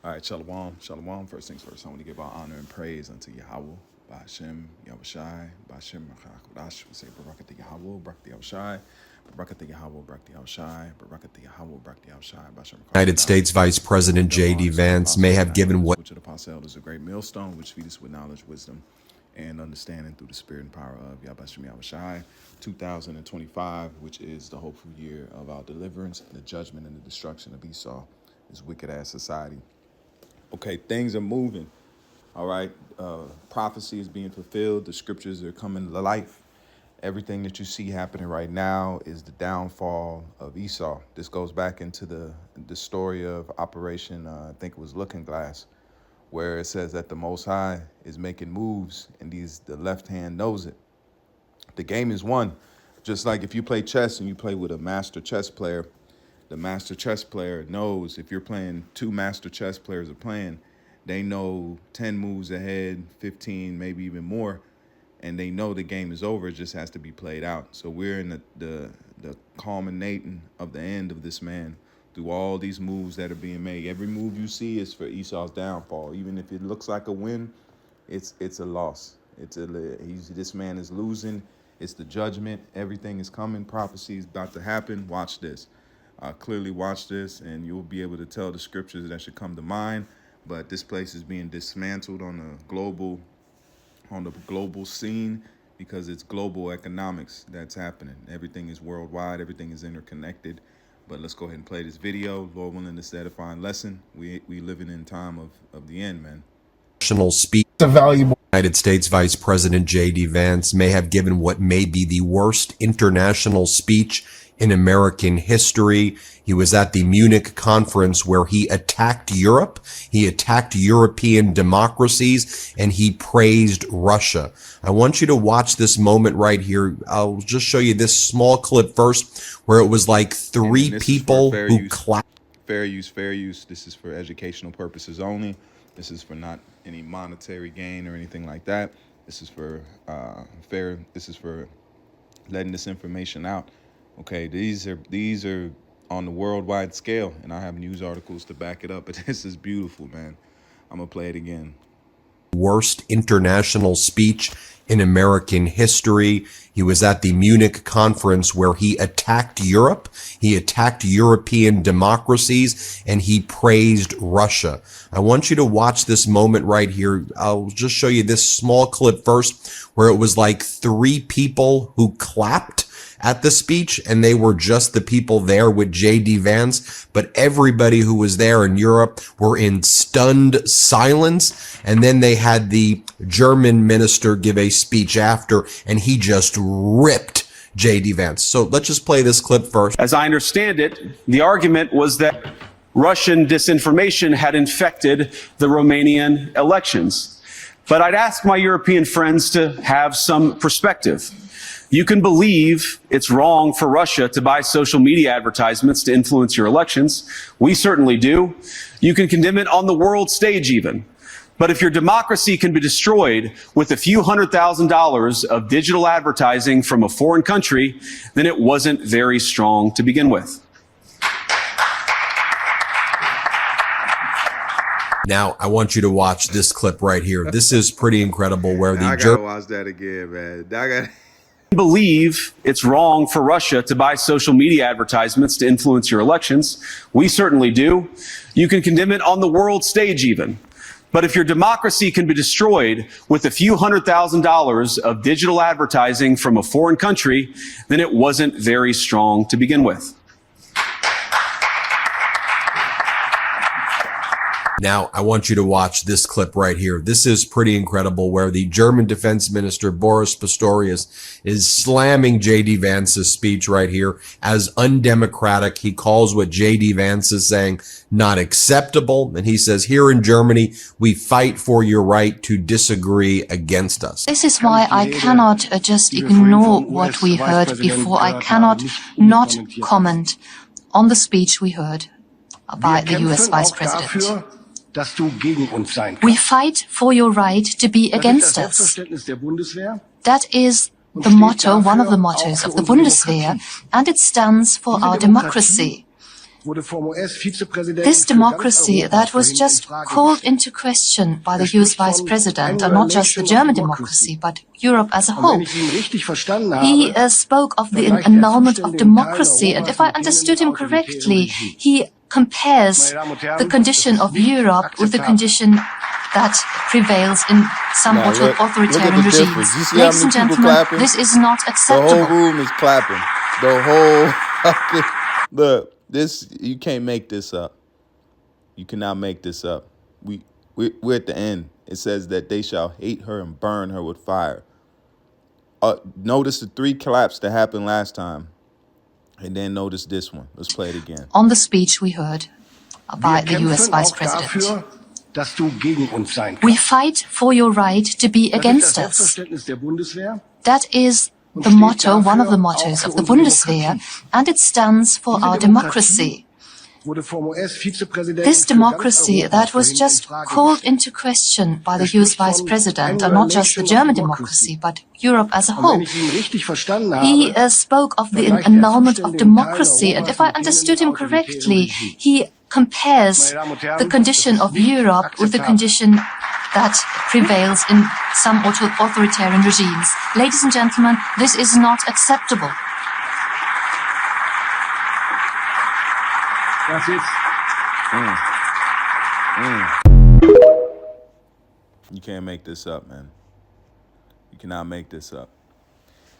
All right, shalom, shalom. First things first, I want to give our honor and praise unto Yahweh, Ba'ashem, Yahushai, Ba'ashem, Rachakadosh. We say Barakat Yahweh, Barakat Yahushai, Barakat Yahweh, Barakat Yahushai, Barakat Yahweh, Barakat Yahushai, Ba'ashem. United States Vice President J.D. Vance may have given what which of the apostle is a great millstone, which feeds us with knowledge, wisdom, and understanding through the spirit and power of Yahbashim Yahushai. 2025, which is the hopeful year of our deliverance, the judgment and the destruction of Esau, this wicked ass society. Okay, things are moving. All right, prophecy is being fulfilled. The scriptures are coming to life. Everything that you see happening right now is the downfall of Esau. This goes back into the story of Operation, I think it was Looking Glass, where it says that the Most High is making moves, and the left hand knows it. The game is won. Just like if you play chess and you play with a master chess player, the master chess player knows if you're playing, two master chess players are playing, they know 10 moves ahead, 15, maybe even more, and they know the game is over. It just has to be played out. So we're in the culminating of the end of this man through all these moves that are being made. Every move you see is for Esau's downfall. Even if it looks like a win, it's a loss. This man is losing. It's the judgment. Everything is coming. Prophecy is about to happen. Watch this. Clearly watch this, and you'll be able to tell the scriptures that should come to mind. But this place is being dismantled on the global scene because it's global economics that's happening. Everything is worldwide. Everything is interconnected. But let's go ahead and play this video. Lord willing, this edifying lesson. We living in time of the end, man. Speech. A valuable United States Vice President J.D. Vance may have given what may be the worst international speech in American history. He was at the Munich conference where he attacked Europe, he attacked European democracies, and he praised Russia. I want you to watch this moment right here. I'll just show you this small clip first where it was like three people who clapped. Fair use. This is for educational purposes only. This is for not any monetary gain or anything like that. This is for this is for letting this information out. Okay, these are on the worldwide scale, and I have news articles to back it up, but this is beautiful, man. I'm going to play it again. Worst international speech in American history. He was at the Munich conference where he attacked Europe, he attacked European democracies, and he praised Russia. I want you to watch this moment right here. I'll just show you this small clip first where it was like three people who clapped at the speech, and they were just the people there with J.D. Vance, but everybody who was there in Europe were in stunned silence. And then they had the German minister give a speech after, and he just ripped J.D. Vance. So let's just play this clip first. As I understand it, the argument was that Russian disinformation had infected the Romanian elections. But I'd ask my European friends to have some perspective. You can believe it's wrong for Russia to buy social media advertisements to influence your elections. We certainly do. You can condemn it on the world stage even. But if your democracy can be destroyed with a few $100,000 of digital advertising from a foreign country, then it wasn't very strong to begin with. Now, I want you to watch this clip right here. This is pretty incredible where I gotta watch that again, man. Believe it's wrong for Russia to buy social media advertisements to influence your elections. We certainly do. You can condemn it on the world stage even. But if your democracy can be destroyed with a few $100,000 of digital advertising from a foreign country, then it wasn't very strong to begin with. Now, I want you to watch this clip right here. This is pretty incredible where the German defense minister, Boris Pistorius, is slamming J.D. Vance's speech right here as undemocratic. He calls what J.D. Vance is saying not acceptable. And he says, here in Germany, we fight for your right to disagree against us. This is why I cannot just ignore what we heard before. I cannot not comment on the speech we heard by the US Vice President. We fight for your right to be against us. That is the motto, one of the mottos of the Bundeswehr, and it stands for our democracy. This democracy that was just called into question by the US Vice President, and not just the German democracy, but Europe as a whole. He spoke of the annulment of democracy, and if I understood him correctly, he compares the condition of Europe with the condition that prevails in some authoritarian regimes. Ladies and gentlemen, this is not acceptable. The whole room is clapping. The whole fucking look. This, you can't make this up. You cannot make this up. We're at the end. It says that they shall hate her and burn her with fire. Notice the 3 claps that happened last time, and then notice this one. Let's play it again. On the speech we heard by the US Vice President. We fight for your right to be against us. That is the motto, one of the mottos of the Bundeswehr, and it stands for our democracy. This democracy that was just called into question by the US Vice President, and not just the German democracy, but Europe as a whole. He spoke of the annulment of democracy, and if I understood him correctly, he compares the condition of Europe with the condition that prevails in some authoritarian regimes. Ladies and gentlemen, this is not acceptable. You can't make this up, man. You cannot make this up.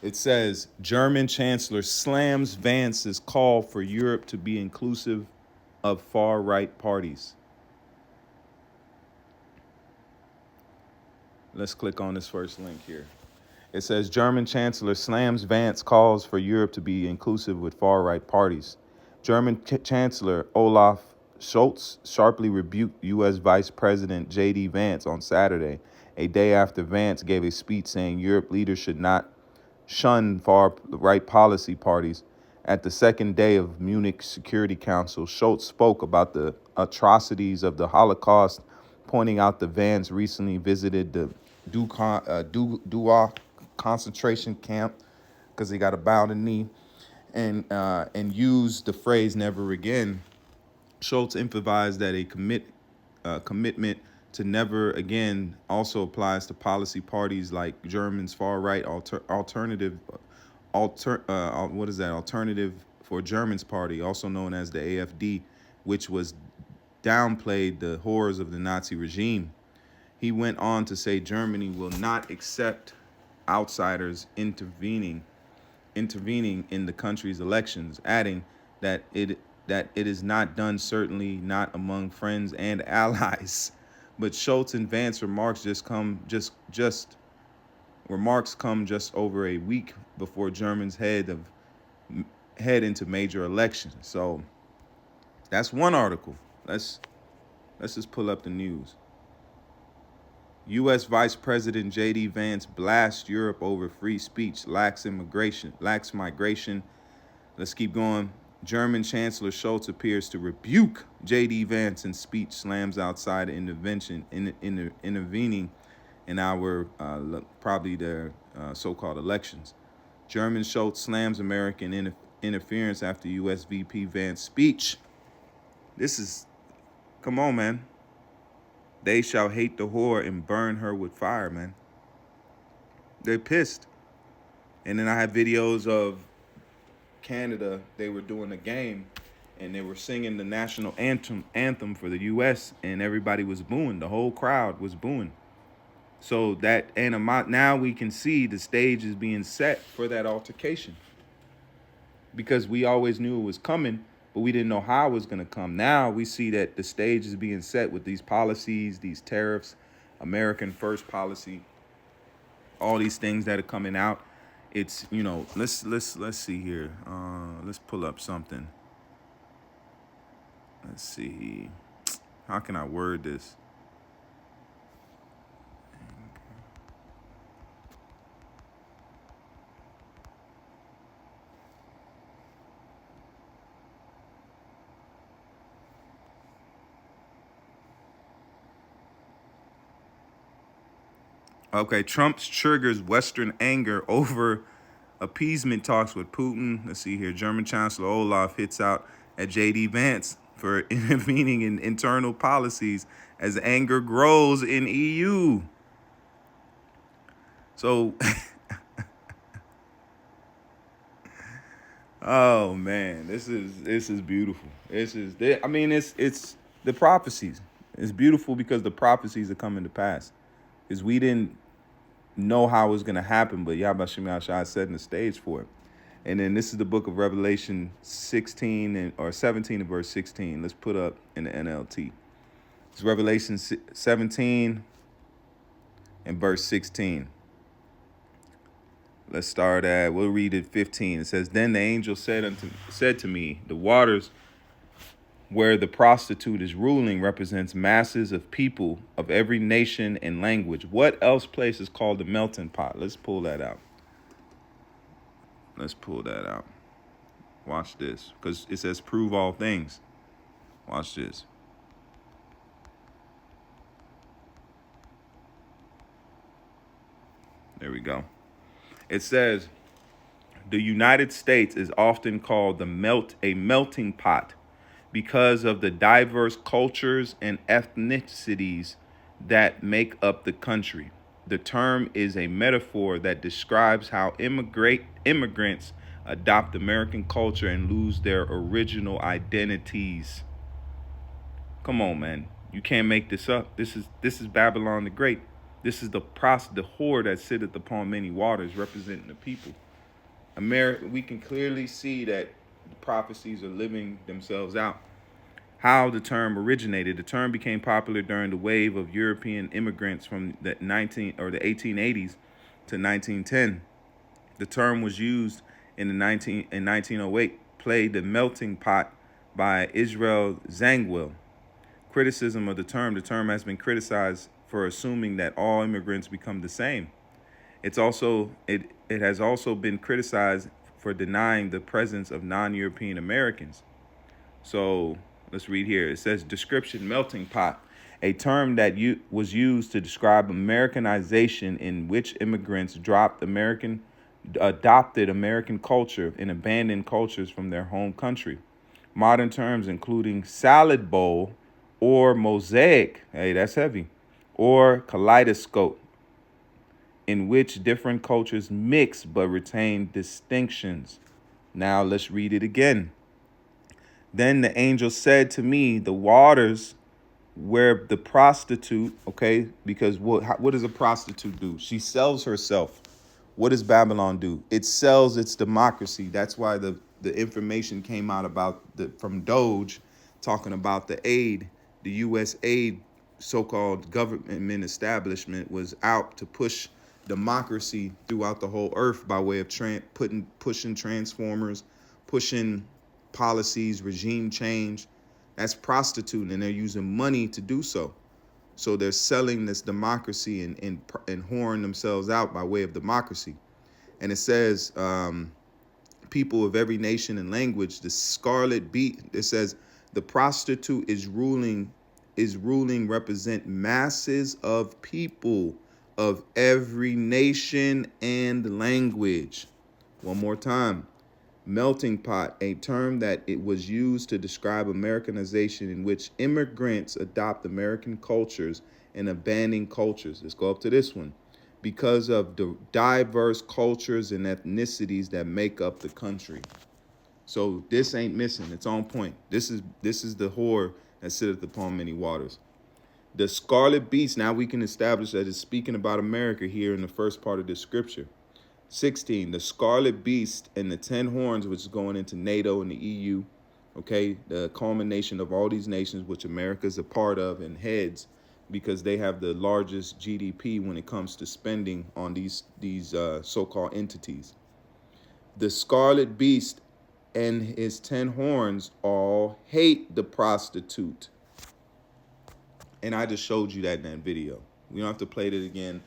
It says, German Chancellor slams Vance's call for Europe to be inclusive of far-right parties. Let's click on this first link here. It says, German Chancellor slams Vance calls for Europe to be inclusive with far-right parties. German Chancellor Olaf Scholz sharply rebuked U.S. Vice President J.D. Vance on Saturday, a day after Vance gave a speech saying Europe leaders should not shun far-right policy parties. At the second day of Munich Security Council, Scholz spoke about the atrocities of the Holocaust, pointing out that Vance recently visited the Dachau concentration camp because he got a bowed knee, and used the phrase "never again." Scholz emphasized that a commitment to never again also applies to policy parties like Germany's far-right Alternative for Germans Party, also known as the AfD, which was downplayed the horrors of the Nazi regime. He went on to say Germany will not accept outsiders intervening in the country's elections, adding that it is not done, certainly not among friends and allies. But Scholz and Vance remarks come just over a week before Germans head into major elections. So that's one article. Let's just pull up the news. U.S. Vice President J.D. Vance blasts Europe over free speech, lax migration. Let's keep going. German Chancellor Scholz appears to rebuke J.D. Vance in speech, slams outside intervening in our probably their so-called elections. German Scholz slams American interference after U.S. VP Vance speech. Come on, man. They shall hate the whore and burn her with fire, man. They're pissed. And then I have videos of Canada. They were doing a game, and they were singing the national anthem for the U.S., and everybody was booing. The whole crowd was booing. So that now we can see the stage is being set for that altercation, because we always knew it was coming, but we didn't know how it was going to come. Now we see that the stage is being set with these policies, these tariffs, American first policy, all these things that are coming out. It's, let's see here. Let's pull up something. Let's see. How can I word this? Okay, Trump triggers Western anger over appeasement talks with Putin. Let's see here. German Chancellor Olaf hits out at JD Vance for intervening in internal policies as anger grows in EU. So, oh man, this is beautiful. I mean, it's the prophecies. It's beautiful because the prophecies are coming to pass. Because we didn't know how it was going to happen, but Yahweh Shem Yahshua is setting the stage for it. And then this is the book of Revelation 17 and verse 16. Let's put up in the NLT. It's Revelation 17 and verse 16. Let's start we'll read it 15. It says, then the angel said to me, the waters where the prostitute is ruling represents masses of people of every nation and language. What else place is called the melting pot? Let's pull that out. Watch this, because it says prove all things. Watch this. There we go. It says, the United States is often called a melting pot because of the diverse cultures and ethnicities that make up the country. The term is a metaphor that describes how immigrants adopt American culture and lose their original identities. Come on, man. You can't make this up. This is Babylon the Great. This is the whore that sitteth upon many waters, representing the people. We can clearly see that the prophecies are living themselves out. How the term originated. The term became popular during the wave of European immigrants from the 1880s to 1910. The term was used in 1908, played The Melting Pot by Israel Zangwill. Criticism of the term has been criticized for assuming that all immigrants become the same. It has also been criticized for denying the presence of non-European Americans. So let's read here. It says, description, melting pot, a term that was used to describe Americanization in which immigrants adopted American culture and abandoned cultures from their home country. Modern terms including salad bowl or mosaic, hey, that's heavy, or kaleidoscope, in which different cultures mix but retain distinctions. Now let's read it again. Then the angel said to me, the waters where the prostitute, okay, because what does a prostitute do? She sells herself. What does Babylon do? It sells its democracy. That's why the information came out about from Doge talking about the U.S. aid, so-called government establishment was out to push democracy throughout the whole earth by way of pushing transformers, pushing policies, regime change. That's prostituting, and they're using money to do so. So they're selling this democracy and whoring themselves out by way of democracy. And it says, people of every nation and language, the scarlet beast, it says the prostitute is ruling represent masses of people of every nation and language. One more time. Melting pot, a term that it was used to describe Americanization in which immigrants adopt American cultures and abandon cultures. Let's go up to this one. Because of the diverse cultures and ethnicities that make up the country. So this ain't missing. It's on point. This is the whore that sitteth upon many waters. The scarlet beast, now we can establish that it's speaking about America here in the first part of this scripture. 16, the scarlet beast and the 10 horns, which is going into NATO and the EU, okay, the culmination of all these nations, which America is a part of and heads, because they have the largest GDP when it comes to spending on these so-called entities. The scarlet beast and his 10 horns all hate the prostitute. And I just showed you that in that video. We don't have to play it again.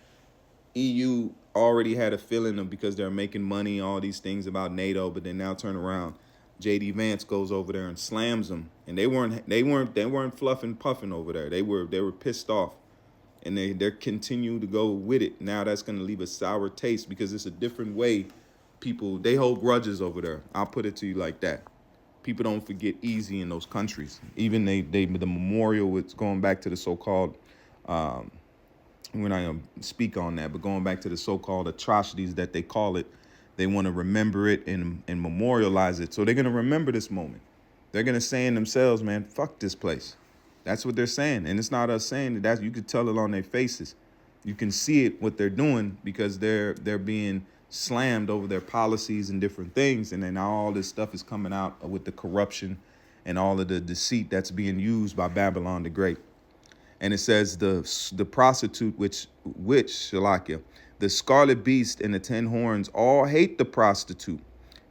EU already had a feeling of, because they're making money, all these things about NATO, but then now turn around. JD Vance goes over there and slams them, and they weren't fluffing puffing over there. They were pissed off, and they're continue to go with it. Now that's going to leave a sour taste because it's a different way. People, they hold grudges over there. I'll put it to you like that. People don't forget easy in those countries. Even the memorial, it's going back to the so-called, we're not going to speak on that, but going back to the so-called atrocities that they call it, they want to remember it and memorialize it. So they're going to remember this moment. They're going to say in themselves, man, fuck this place. That's what they're saying. And it's not us saying that. You could tell it on their faces. You can see it, what they're doing, because they're being slammed over their policies and different things. And then all this stuff is coming out with the corruption and all of the deceit that's being used by Babylon the Great. And it says the prostitute, which Shalakia, the scarlet beast and the 10 horns all hate the prostitute.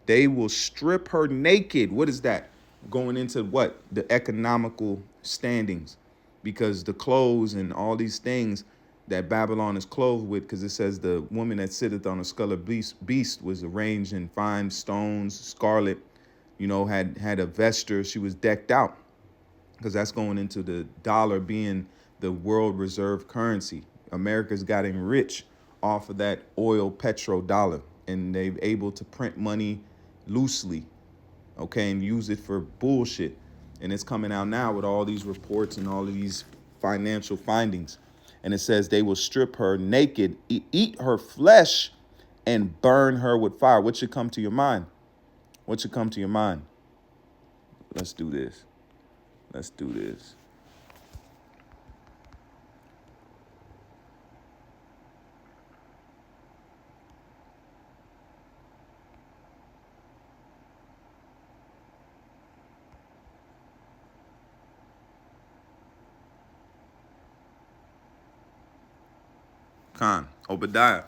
They will strip her naked. What is that? Going into what? The economical standings. Because the clothes and all these things that Babylon is clothed with, because it says the woman that sitteth on a scarlet beast was arranged in fine stones, scarlet, had a vesture. She was decked out, because that's going into the dollar being the world reserve currency. America's gotten rich off of that oil petrodollar, and they're able to print money loosely, okay, and use it for bullshit. And it's coming out now with all these reports and all of these financial findings. And it says they will strip her naked, eat her flesh, and burn her with fire. What should come to your mind? What should come to your mind? Let's do this. Let's do this. Obadiah.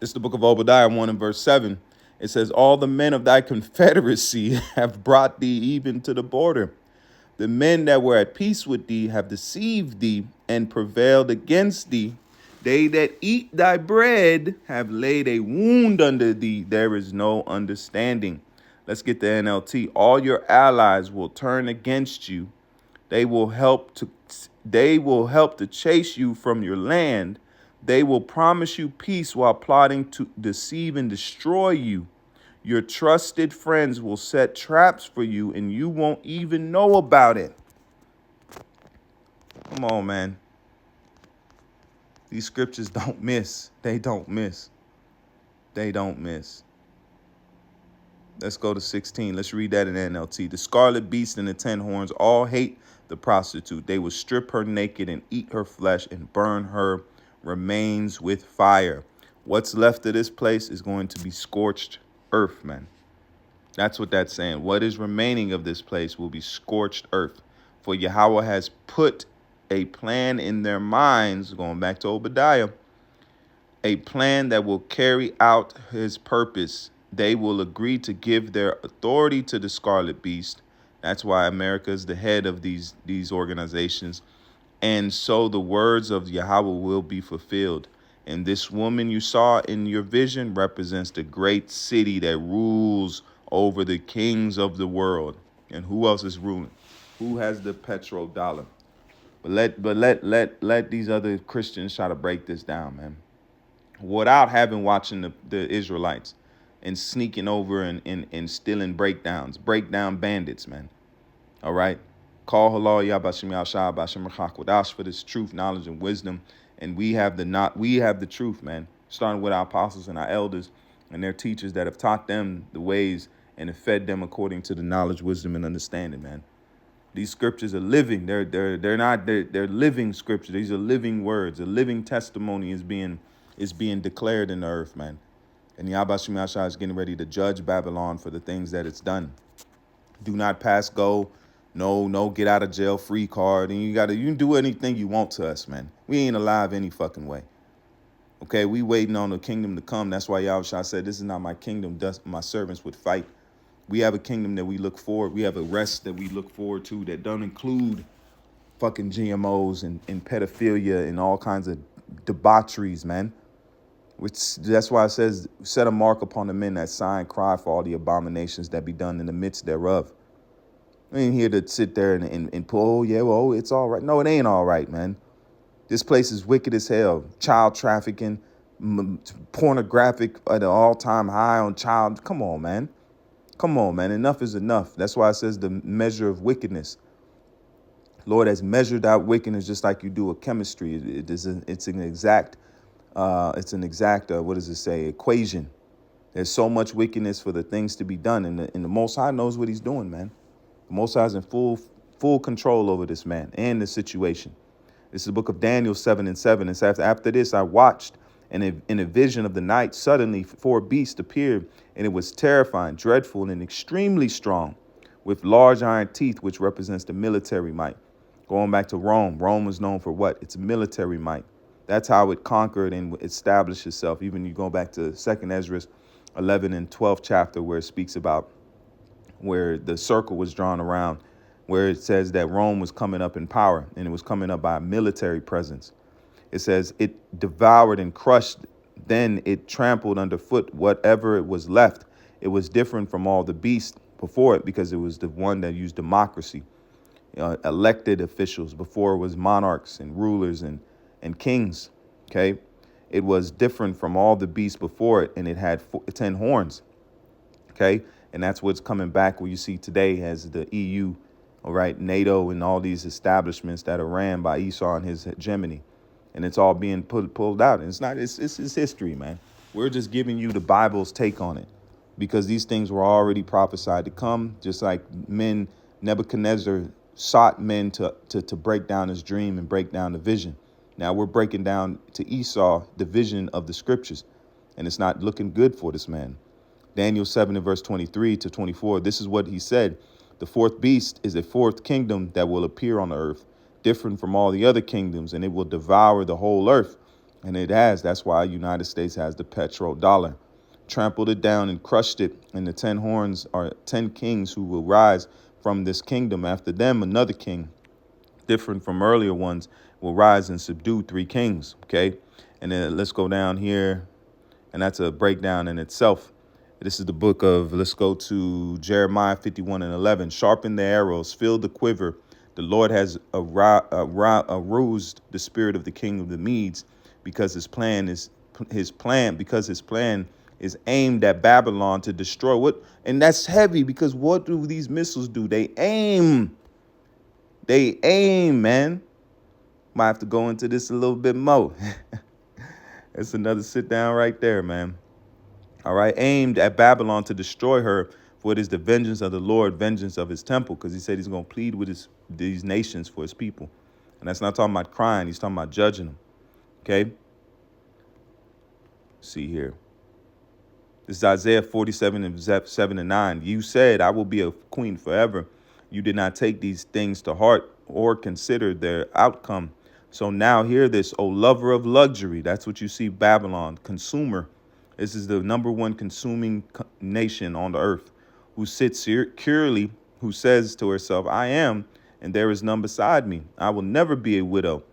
It's the book of Obadiah 1 and verse 7. It says, all the men of thy confederacy have brought thee even to the border. The men that were at peace with thee have deceived thee and prevailed against thee. They that eat thy bread have laid a wound under thee. There is no understanding. Let's get the NLT. All your allies will turn against you. They will help to chase you from your land. They will promise you peace while plotting to deceive and destroy you. Your trusted friends will set traps for you, and you won't even know about it. Come on, man. These scriptures don't miss. They don't miss. They don't miss. Let's go to 16. Let's read that in NLT. The scarlet beast and the 10 horns all hate the prostitute. They will strip her naked and eat her flesh and burn her remains with fire. What's left of this place is going to be scorched earth, man. That's what that's saying. What is remaining of this place will be scorched earth. For Yahweh has put a plan in their minds, going back to Obadiah, a plan that will carry out his purpose. They will agree to give their authority to the scarlet beast. That's why America is the head of these organizations. And so the words of Yahweh will be fulfilled. And this woman you saw in your vision represents the great city that rules over the kings of the world. And who else is ruling? Who has the petrodollar? But let these other Christians try to break this down, man. Without having watching the Israelites and sneaking over and stealing breakdown bandits, man. All right. Call halal Yabashim Yashah Bashim Rachakwadash for this truth, knowledge, and wisdom. And we have the truth, man. Starting with our apostles and our elders and their teachers that have taught them the ways and have fed them according to the knowledge, wisdom, and understanding, man. These scriptures are living. They're living scriptures. These are living words. A living testimony is being declared in the earth, man. And Yabashim Yashah is getting ready to judge Babylon for the things that it's done. Do not pass go. No get out of jail free card. And you can do anything you want to us, man. We ain't alive any fucking way. Okay, we waiting on the kingdom to come. That's why Yahushua said, this is not my kingdom. My servants would fight. We have a kingdom that we look forward. We have a rest that we look forward to that don't include fucking GMOs and pedophilia and all kinds of debaucheries, man. That's why it says, set a mark upon the men that sigh, cry for all the abominations that be done in the midst thereof. I ain't here to sit there and pull, it's all right. No, it ain't all right, man. This place is wicked as hell. Child trafficking, pornographic at an all-time high on child. Come on, man. Come on, man. Enough is enough. That's why it says the measure of wickedness. Lord has measured out wickedness just like you do a chemistry. It's an exact, what does it say? Equation. There's so much wickedness for the things to be done. And the Most High knows what he's doing, man. The Most High is in full control over this man and the situation. This is the book of Daniel 7:7. It says, after this, I watched, and in a vision of the night, suddenly 4 beasts appeared, and it was terrifying, dreadful, and extremely strong, with large iron teeth, which represents the military might. Going back to Rome, Rome was known for what? Its military might. That's how it conquered and established itself. Even you go back to 2nd Ezra 11 and 12th chapter, where it speaks about where the circle was drawn around, where it says that Rome was coming up in power, and it was coming up by a military presence. It says it devoured and crushed, then it trampled underfoot whatever it was left. It was different from all the beasts before it because it was the one that used democracy, elected officials. Before it was monarchs and rulers and kings. Okay, it was different from all the beasts before it, and it had 10 horns. Okay, and that's what's coming back. What you see today as the EU, all right, NATO, and all these establishments that are ran by Esau and his hegemony, and it's all being pulled out. And it's history, man. We're just giving you the Bible's take on it, because these things were already prophesied to come. Just like Nebuchadnezzar sought men to break down his dream and break down the vision. Now we're breaking down to Esau the vision of the scriptures, and it's not looking good for this man. Daniel 7 and verse 23 to 24, this is what he said. The 4th beast is a 4th kingdom that will appear on the earth, different from all the other kingdoms, and it will devour the whole earth. And it has. That's why the United States has the petrodollar. Trampled it down and crushed it, and the 10 horns are 10 kings who will rise from this kingdom. After them, another king, different from earlier ones, will rise and subdue 3 kings. Okay, and then let's go down here, and that's a breakdown in itself. This is the book of, let's go to Jeremiah 51 and 11. Sharpen the arrows, fill the quiver. The Lord has aroused the spirit of the king of the Medes, because his plan is aimed at Babylon to destroy what, and that's heavy, because what do these missiles do? They aim, man. Might have to go into this a little bit more. It's another sit down right there, man. All right, aimed at Babylon to destroy her, for it is the vengeance of the Lord, vengeance of his temple, because he said he's going to plead with these nations for his people. And that's not talking about crying. He's talking about judging them. Okay. See here. This is Isaiah 47 and 7 and 9. You said, I will be a queen forever. You did not take these things to heart or consider their outcome. So now hear this, O lover of luxury. That's what you see, Babylon, consumer. This is the number one consuming nation on the earth, who sits securely, who says to herself, I am, and there is none beside me. I will never be a widow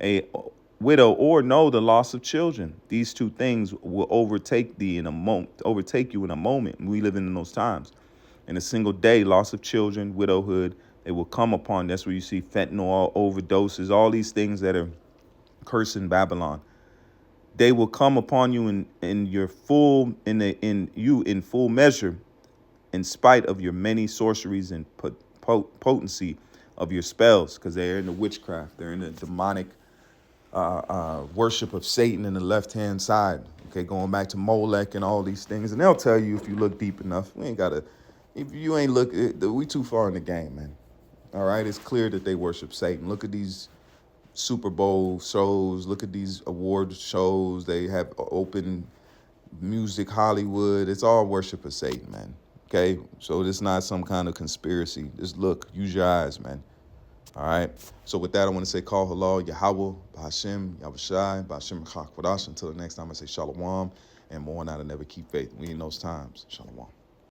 or know the loss of children. These 2 things will overtake you in a moment. We live in those times. In a single day, loss of children, widowhood, it will come upon. That's where you see fentanyl, overdoses, all these things that are cursing Babylon. They will come upon you in full measure, in spite of your many sorceries and potency of your spells, because they're in the witchcraft. They're in the demonic worship of Satan in the left-hand side. Okay, going back to Molech and all these things. And they'll tell you, if you look deep enough, if you ain't look, we too far in the game, man. All right, it's clear that they worship Satan. Look at these Super Bowl shows. Look at these award shows. They have open music, Hollywood. It's all worship of Satan, man. Okay, so it's not some kind of conspiracy. Just look, use your eyes, man. All right. So with that, I want to say, call halal, Yahweh, B'Hashem, Yahushai, B'Hashem, Chak Until the next time, I say shalom, and more not, and never keep faith. We in those times. Shalom.